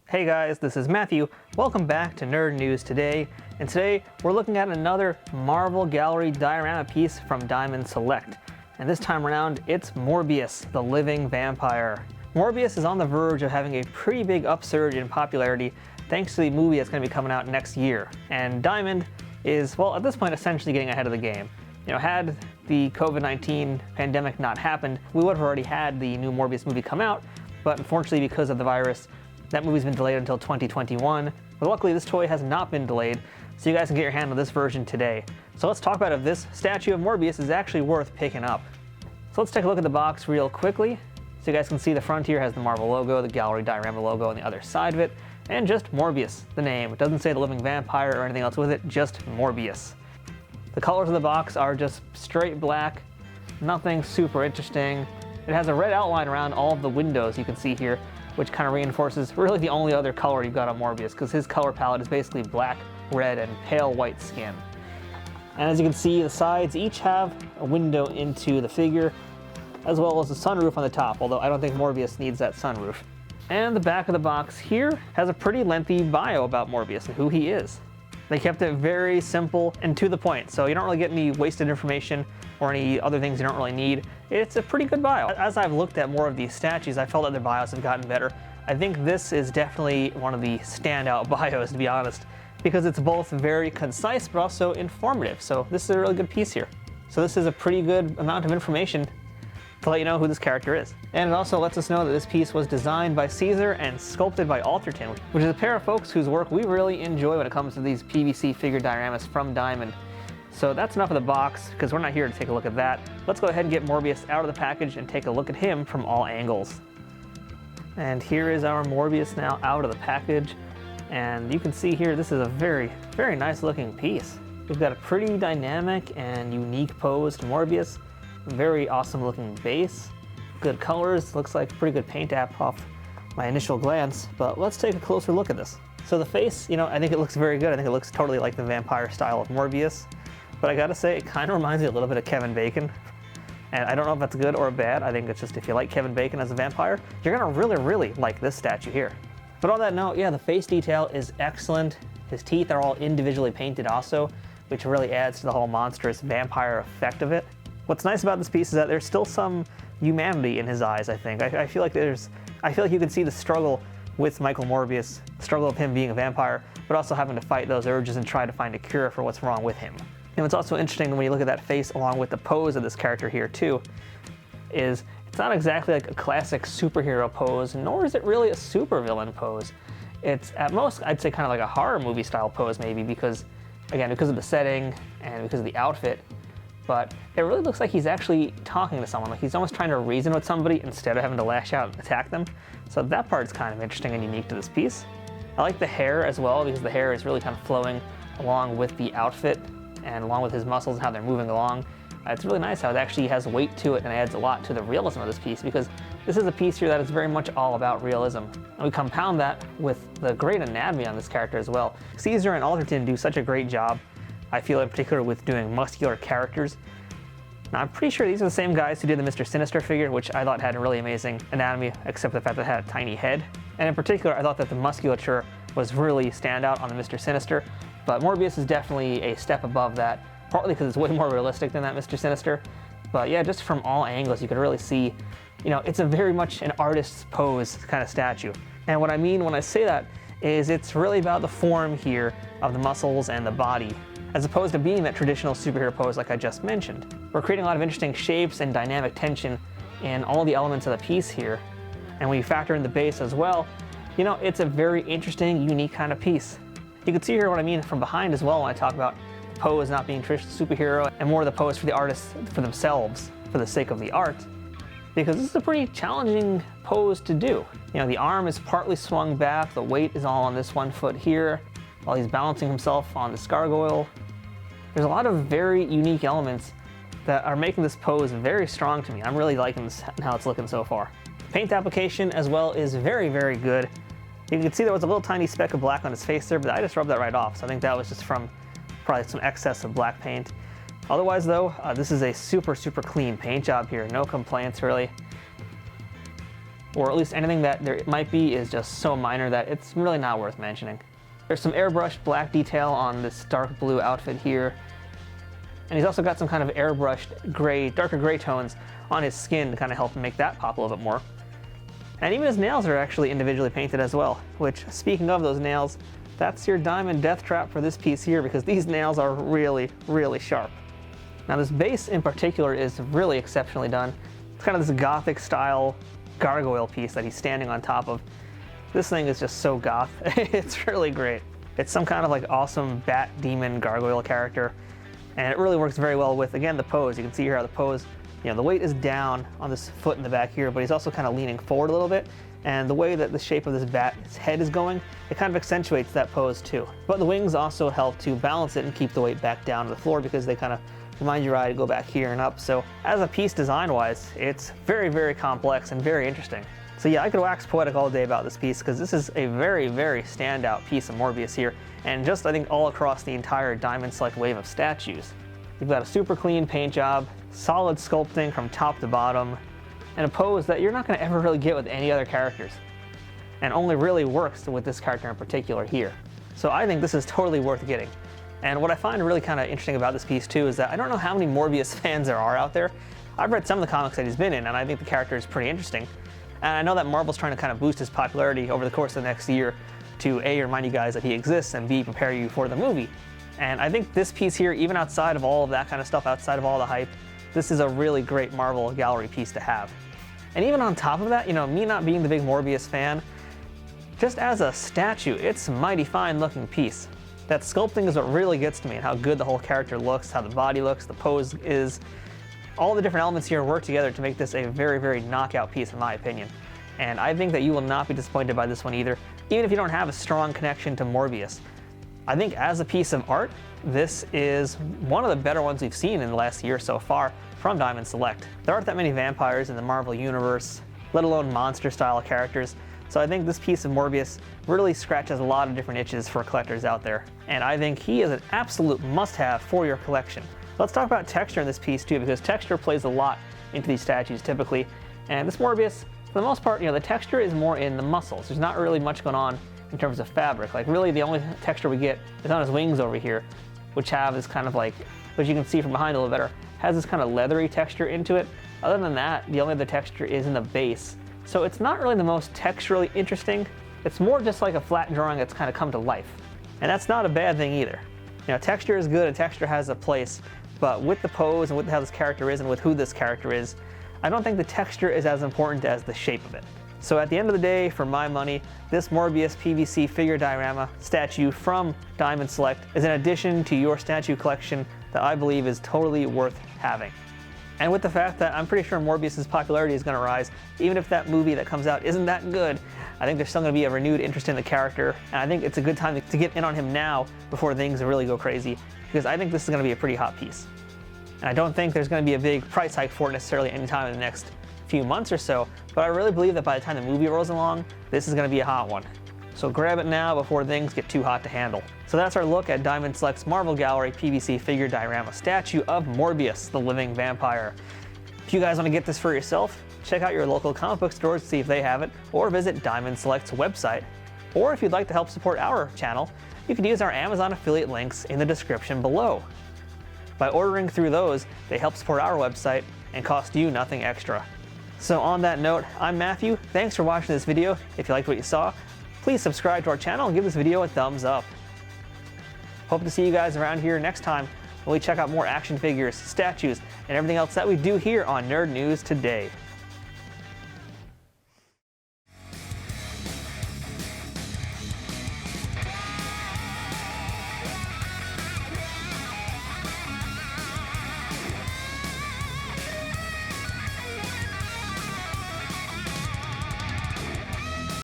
Hey guys, this is Matthew. Welcome back to Nerd News Today, and today we're looking at another Marvel Gallery diorama piece from Diamond Select. And this time around, it's Morbius, the living vampire. Morbius is on the verge of having a pretty big upsurge in popularity thanks to the movie that's going to be coming out next year. And Diamond is, well, at this point, essentially getting ahead of the game. You know, had the COVID-19 pandemic not happened, we would have already had the new Morbius movie come out, but unfortunately because of the virus, that movie's been delayed until 2021. But luckily this toy has not been delayed, so you guys can get your hand on this version today. So let's talk about if this statue of Morbius is actually worth picking up. So let's take a look at the box real quickly. So you guys can see the front here has the Marvel logo, the Gallery diorama logo on the other side of it, and just Morbius, the name. It doesn't say the living vampire or anything else with it, just Morbius. The colors of the box are just straight black, nothing super interesting. It has a red outline around all of the windows you can see here, which kind of reinforces really the only other color you've got on Morbius, because his color palette is basically black, red, and pale white skin. And as you can see, the sides each have a window into the figure, as well as a sunroof on the top, although I don't think Morbius needs that sunroof. And the back of the box here has a pretty lengthy bio about Morbius and who he is. They kept it very simple and to the point, so you don't really get any wasted information or any other things you don't really need. It's a pretty good bio. As I've looked at more of these statues, I felt that their bios have gotten better. I think this is definitely one of the standout bios, to be honest, because it's both very concise but also informative. So this is a really good piece here. So this is a pretty good amount of information to let you know who this character is. And it also lets us know that this piece was designed by Caesar and sculpted by Alderton, which is a pair of folks whose work we really enjoy when it comes to these PVC figure dioramas from Diamond. So that's enough of the box, because we're not here to take a look at that. Let's go ahead and get Morbius out of the package and take a look at him from all angles. And here is our Morbius now out of the package. And you can see here, this is a very, very nice looking piece. We've got a pretty dynamic and unique pose to Morbius. Very awesome looking base. Good colors, looks like pretty good paint app off my initial glance, but let's take a closer look at this. So the face, you know, I think it looks very good. I think it looks totally like the vampire style of Morbius. But I gotta say, it kind of reminds me a little bit of Kevin Bacon. And I don't know if that's good or bad. I think it's just if you like Kevin Bacon as a vampire, you're gonna really, really like this statue here. But on that note, yeah, the face detail is excellent. His teeth are all individually painted also, which really adds to the whole monstrous vampire effect of it. What's nice about this piece is that there's still some humanity in his eyes, I think. I feel like you can see the struggle with Michael Morbius, the struggle of him being a vampire, but also having to fight those urges and try to find a cure for what's wrong with him. And what's also interesting when you look at that face along with the pose of this character here too, is it's not exactly like a classic superhero pose, nor is it really a supervillain pose. It's at most, I'd say, kind of like a horror movie style pose maybe, because, again, because of the setting and because of the outfit. But it really looks like he's actually talking to someone, like he's almost trying to reason with somebody instead of having to lash out and attack them. So that part's kind of interesting and unique to this piece. I like the hair as well, because the hair is really kind of flowing along with the outfit and along with his muscles and how they're moving along. It's really nice how it actually has weight to it and adds a lot to the realism of this piece, because this is a piece here that is very much all about realism. And we compound that with the great anatomy on this character as well. Caesar and Alderton do such a great job, I feel, in particular with doing muscular characters. Now, I'm pretty sure these are the same guys who did the Mr. Sinister figure, which I thought had a really amazing anatomy, except for the fact that it had a tiny head. And in particular, I thought that the musculature was really standout on the Mr. Sinister. But Morbius is definitely a step above that, partly because it's way more realistic than that Mr. Sinister. But yeah, just from all angles, you can really see, you know, it's a very much an artist's pose kind of statue. And what I mean when I say that is it's really about the form here of the muscles and the body, as opposed to being that traditional superhero pose like I just mentioned. We're creating a lot of interesting shapes and dynamic tension in all the elements of the piece here. And when you factor in the base as well, you know, it's a very interesting, unique kind of piece. You can see here what I mean from behind as well when I talk about the pose not being traditional superhero and more the pose for the artists for themselves for the sake of the art, because this is a pretty challenging pose to do. You know, the arm is partly swung back, the weight is all on this one foot here, while he's balancing himself on this gargoyle. There's a lot of very unique elements that are making this pose very strong to me. I'm really liking this and how it's looking so far. Paint application as well is very, very good. You can see there was a little tiny speck of black on his face there, but I just rubbed that right off. So I think that was just from probably some excess of black paint. Otherwise though, this is a super, super clean paint job here. No complaints really. or at least anything that there might be is just so minor that it's really not worth mentioning. There's some airbrushed black detail on this dark blue outfit here, and he's also got some kind of airbrushed gray, darker gray tones on his skin to kind of help make that pop a little bit more. And even his nails are actually individually painted as well, which, speaking of those nails, that's your diamond death trap for this piece here, because these nails are really, really sharp. Now this base in particular is really exceptionally done. It's kind of this gothic style gargoyle piece that he's standing on top of. This thing is just so goth. It's really great. It's some kind of like awesome bat demon gargoyle character, and it really works very well with, again, the pose. You can see here how the pose, you know, the weight is down on this foot in the back here, but he's also kind of leaning forward a little bit, and the way that the shape of this bat's head is going, it kind of accentuates that pose too. But the wings also help to balance it and keep the weight back down to the floor, because they kind of remind your eye to go back here and up. So as a piece design-wise, it's very, very complex and very interesting. So yeah, I could wax poetic all day about this piece, because this is a very, very standout piece of Morbius here, and just I think all across the entire Diamond Select wave of statues. You've got a super clean paint job, solid sculpting from top to bottom, and a pose that you're not going to ever really get with any other characters, and only really works with this character in particular here. So I think this is totally worth getting. And what I find really kind of interesting about this piece too is that I don't know how many Morbius fans there are out there. I've read some of the comics that he's been in, and I think the character is pretty interesting. And I know that Marvel's trying to kind of boost his popularity over the course of the next year to A, remind you guys that he exists, and B, prepare you for the movie. And I think this piece here, even outside of all of that kind of stuff, outside of all the hype, this is a really great Marvel Gallery piece to have. And even on top of that, you know, me not being the big Morbius fan, just as a statue, it's a mighty fine looking piece. That sculpting is what really gets to me, and how good the whole character looks, how the body looks, the pose is. All the different elements here work together to make this a very, very knockout piece in my opinion. And I think that you will not be disappointed by this one either, even if you don't have a strong connection to Morbius. I think as a piece of art, this is one of the better ones we've seen in the last year so far from Diamond Select. There aren't that many vampires in the Marvel universe, let alone monster style characters. So I think this piece of Morbius really scratches a lot of different itches for collectors out there. And I think he is an absolute must-have for your collection. Let's talk about texture in this piece too, because texture plays a lot into these statues typically. And this Morbius, for the most part, you know, the texture is more in the muscles. There's not really much going on in terms of fabric. Like really the only texture we get is on his wings over here, which have this kind of like, which you can see from behind a little better, has this kind of leathery texture into it. Other than that, the only other texture is in the base. So it's not really the most texturally interesting. It's more just like a flat drawing that's kind of come to life. And that's not a bad thing either. You know, texture is good and texture has a place, but with the pose and with how this character is and with who this character is, I don't think the texture is as important as the shape of it. So at the end of the day, for my money, this Morbius PVC figure diorama statue from Diamond Select is an addition to your statue collection that I believe is totally worth having. And with the fact that I'm pretty sure Morbius' popularity is going to rise, even if that movie that comes out isn't that good, I think there's still going to be a renewed interest in the character, and I think it's a good time to get in on him now before things really go crazy, because I think this is going to be a pretty hot piece. And I don't think there's going to be a big price hike for it necessarily anytime in the next few months or so, but I really believe that by the time the movie rolls along, this is going to be a hot one. So grab it now before things get too hot to handle. So that's our look at Diamond Select's Marvel Gallery PVC figure diorama statue of Morbius, the living vampire. If you guys want to get this for yourself, check out your local comic book stores to see if they have it, or visit Diamond Select's website. Or if you'd like to help support our channel, you could use our Amazon affiliate links in the description below. By ordering through those, they help support our website and cost you nothing extra. So on that note, I'm Matthew. Thanks for watching this video. If you liked what you saw, please subscribe to our channel and give this video a thumbs up. Hope to see you guys around here next time when we check out more action figures, statues, and everything else that we do here on Nerd News Today.